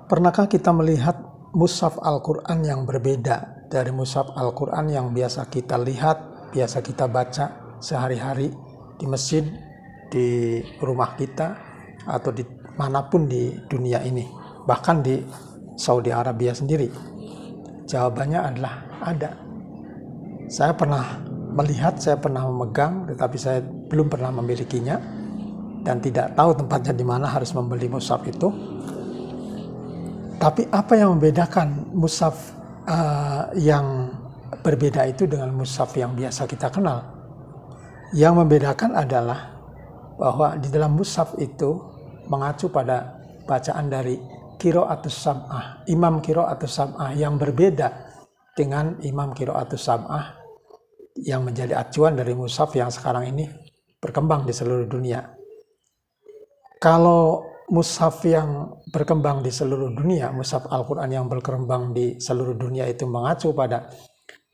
Pernahkah kita melihat mushaf Al-Quran yang berbeda dari mushaf Al-Quran yang biasa kita lihat, biasa kita baca sehari-hari di masjid, di rumah kita, atau di manapun di dunia ini, bahkan di Saudi Arabia sendiri? Jawabannya adalah ada. Saya pernah melihat, saya pernah memegang, tetapi saya belum pernah memilikinya dan tidak tahu tempatnya di mana harus membeli mushaf itu. Tapi apa yang membedakan mushaf yang berbeda itu dengan mushaf yang biasa kita kenal? Yang membedakan adalah bahwa di dalam mushaf itu mengacu pada bacaan dari qiraatus sab'ah, imam qiraatus sab'ah, yang berbeda dengan imam qiraatus sab'ah yang menjadi acuan dari mushaf yang sekarang ini berkembang di seluruh dunia. Kalau mushaf yang berkembang di seluruh dunia, mushaf Al-Quran yang berkembang di seluruh dunia itu mengacu pada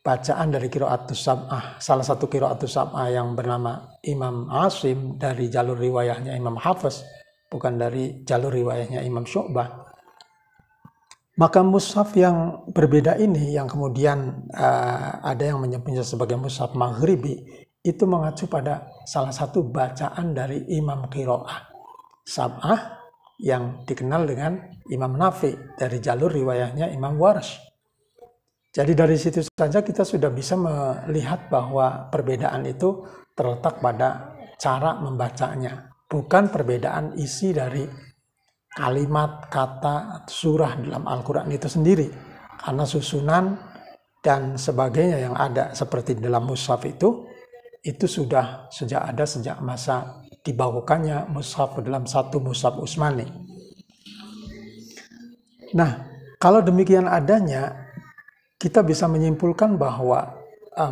bacaan dari qiraatus sab'ah, salah satu qiraatus sab'ah yang bernama Imam Asim dari jalur riwayahnya Imam Hafiz, bukan dari jalur riwayahnya Imam Syu'bah. Maka mushaf yang berbeda ini, yang kemudian ada yang menyebutnya sebagai mushaf maghribi, itu mengacu pada salah satu bacaan dari Imam Qiraah Sab'ah yang dikenal dengan Imam Nafi dari jalur riwayahnya Imam Warsh. Jadi dari situ saja kita sudah bisa melihat bahwa perbedaan itu terletak pada cara membacanya, bukan perbedaan isi dari kalimat, kata, surah dalam Al-Quran itu sendiri. Karena susunan dan sebagainya yang ada seperti dalam mushaf itu sudah sejak masa dibawakannya mushaf dalam satu mushaf Utsmani. Nah, kalau demikian adanya, kita bisa menyimpulkan bahwa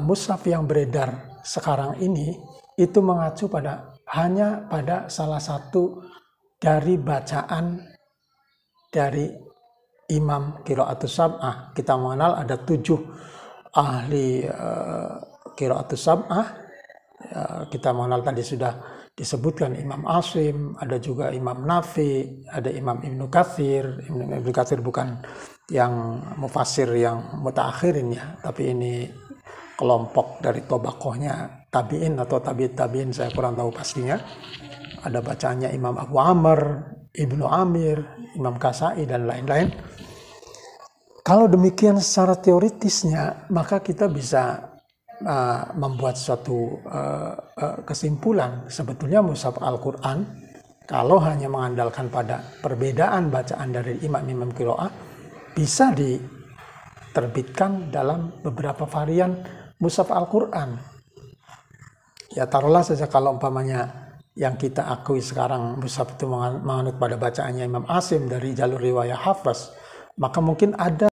mushaf yang beredar sekarang ini itu mengacu hanya pada salah satu dari bacaan dari Imam Qiraatus Sab'ah. Kita mengenal ada 7 ahli Qiraatus Sab'ah. Kita mengenal tadi sudah disebutkan Imam Asim, ada juga Imam Nafi, ada Imam Ibnu Katsir. Ibnu Katsir bukan yang mufassir yang mutaakhirin ya, tapi ini kelompok dari tobakohnya tabi'in atau tabi'in, saya kurang tahu pastinya. Ada bacaannya Imam Abu Amr, Ibnu Amir, Imam Kasai, dan lain-lain. Kalau demikian secara teoritisnya, maka kita bisa membuat suatu kesimpulan. Sebetulnya mushaf Al-Quran, kalau hanya mengandalkan pada perbedaan bacaan dari imam-imam qiraah, bisa diterbitkan dalam beberapa varian mushaf Al-Quran. Ya taruhlah saja kalau umpamanya yang kita akui sekarang mushaf itu menganut pada bacaannya Imam Asim dari jalur riwayah Hafiz, maka mungkin ada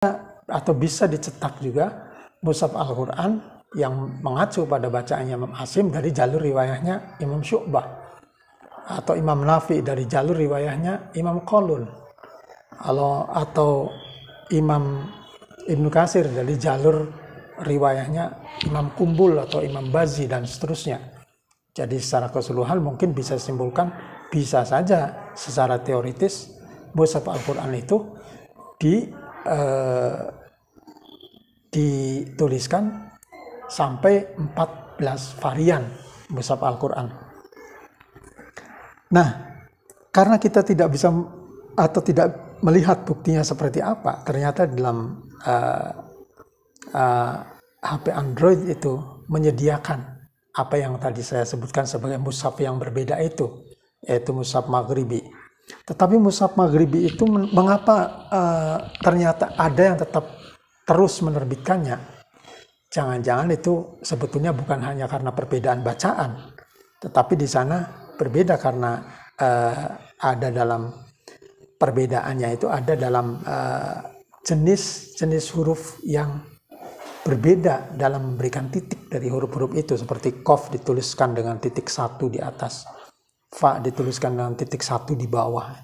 atau bisa dicetak juga mushaf Al-Quran yang mengacu pada bacaannya Imam Asim dari jalur riwayahnya Imam Syu'bah, atau Imam Nafi dari jalur riwayahnya Imam Qalun, atau Imam Ibnu Katsir dari jalur riwayahnya Imam Kumbul atau Imam Bazi, dan seterusnya. Jadi secara keseluruhan mungkin bisa disimpulkan, bisa saja secara teoritis mushaf Al-Quran itu dituliskan sampai 14 varian mushaf Al-Quran. Nah, karena kita tidak bisa atau tidak melihat buktinya seperti apa, ternyata dalam HP Android itu menyediakan apa yang tadi saya sebutkan sebagai mushaf yang berbeda itu, yaitu mushaf maghribi. Tetapi mushaf maghribi itu mengapa ternyata ada yang tetap terus menerbitkannya? Jangan-jangan itu sebetulnya bukan hanya karena perbedaan bacaan, tetapi di sana berbeda karena ada dalam perbedaannya itu ada dalam jenis huruf yang berbeda dalam memberikan titik dari huruf-huruf itu. Seperti Qaf dituliskan dengan titik 1 di atas, Fa dituliskan dengan titik 1 di bawah,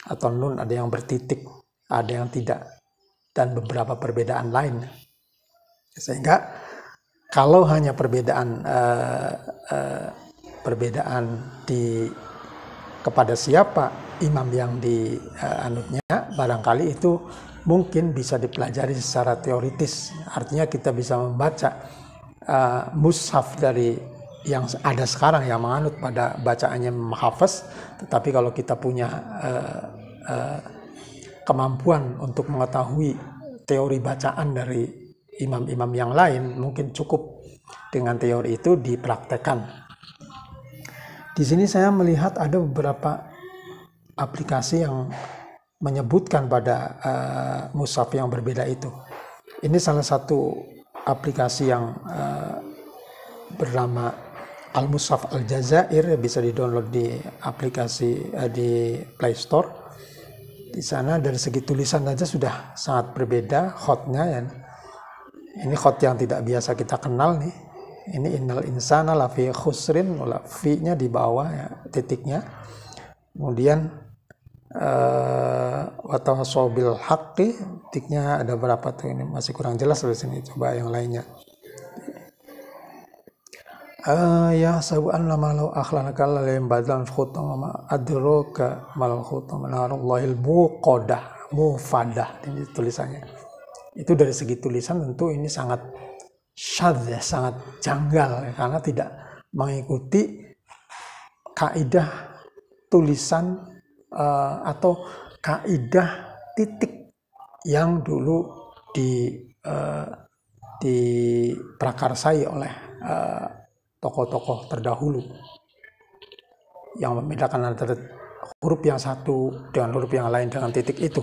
atau Nun ada yang bertitik, ada yang tidak, dan beberapa perbedaan lain. Sehingga kalau hanya perbedaan kepada siapa imam yang dianutnya, barangkali itu mungkin bisa dipelajari secara teoritis. Artinya kita bisa membaca mushaf dari yang ada sekarang yang menganut pada bacaannya hafaz, tetapi kalau kita punya kemampuan untuk mengetahui teori bacaan dari imam-imam yang lain, mungkin cukup dengan teori itu dipraktekkan. Di sini saya melihat ada beberapa aplikasi yang menyebutkan pada mushaf yang berbeda itu. Ini salah satu aplikasi yang bernama Al-Mushaf Al-Jazair, bisa di-download di aplikasi di Play Store. Di sana dari segi tulisan saja sudah sangat berbeda khotnya ya. Ini khot yang tidak biasa kita kenal nih. Ini innal insana lafi khusrin, fi-nya di bawah ya, titiknya. Kemudian wa tawassaw bil haqqi, titiknya ada berapa tuh, ini masih kurang jelas dari sini, coba yang lainnya. Ya sabu'an lama law akhlaka lam badal khutam ma adroka mal khutam narullahil mufadah, ini tulisannya. Itu dari segi tulisan tentu ini sangat syadz ya, sangat janggal ya, karena tidak mengikuti kaidah tulisan atau kaidah titik yang dulu diprakarsai oleh tokoh-tokoh terdahulu yang membedakan antara huruf yang satu dengan huruf yang lain dengan titik itu.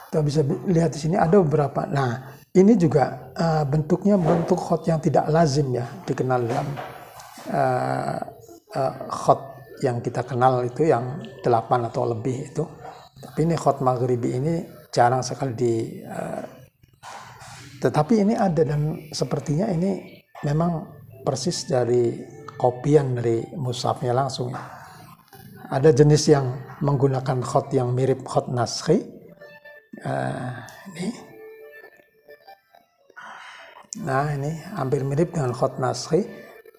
Kita bisa lihat di sini ada beberapa. Nah, ini juga bentuknya bentuk khot yang tidak lazim ya, dikenal dalam khot yang kita kenal itu yang 8 atau lebih itu. Tapi ini khot maghribi ini jarang sekali tetapi ini ada, dan sepertinya ini memang persis dari kopian dari mushafnya langsung ya. Ada jenis yang menggunakan khot yang mirip khot naskhi. Ini. Nah, ini hampir mirip dengan khot naskhi,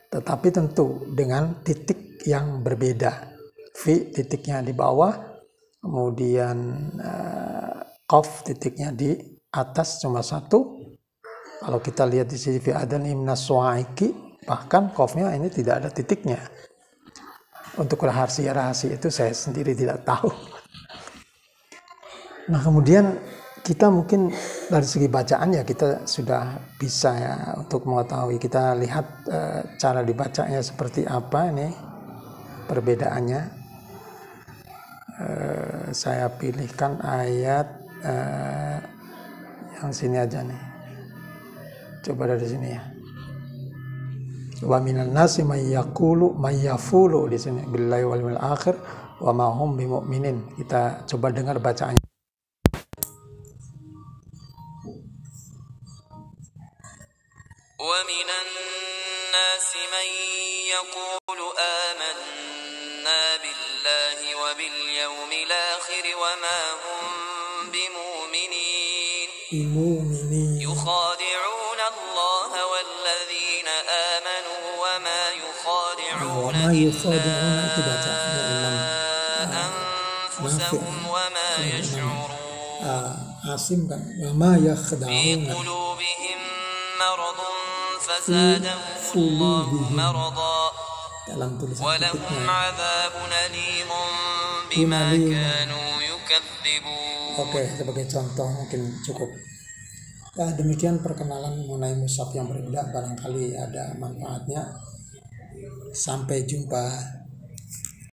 tetapi tentu dengan titik yang berbeda. Fi titiknya di bawah, kemudian qaf titiknya di atas cuma satu. Kalau kita lihat di sini fi adan imnas suaiki, bahkan qafnya ini tidak ada titiknya. Untuk rahasia itu saya sendiri tidak tahu. Nah, kemudian kita mungkin dari segi bacaan ya kita sudah bisa ya untuk mengetahui. Kita lihat cara dibacanya seperti apa ini perbedaannya. Saya pilihkan ayat yang sini aja nih. Coba dari sini ya. Wa minan nasi may yaqulu may yafulu, di sini billahi wal yawmil akhir wa ma hum bimu'minin. Kita coba dengar bacaannya. Wa minan nasi may yaqulu amanna billahi wa bil yawmil akhir wa ma hum bimu'minin. Yukhadi'una Allah wal ladzina amanu wa ma yukhadi'una illa anfusahum wa ma yash'urun. Asim kan, wa ma yakhda'un. Maradun fazadahum marada dalam tulisan walahum adzabun alimun bima kanu yukadzibun. Oke, sebagai contoh mungkin cukup. Ya, demikian perkenalan mengenai mushaf yang berbeda, barangkali ada manfaatnya. Sampai jumpa.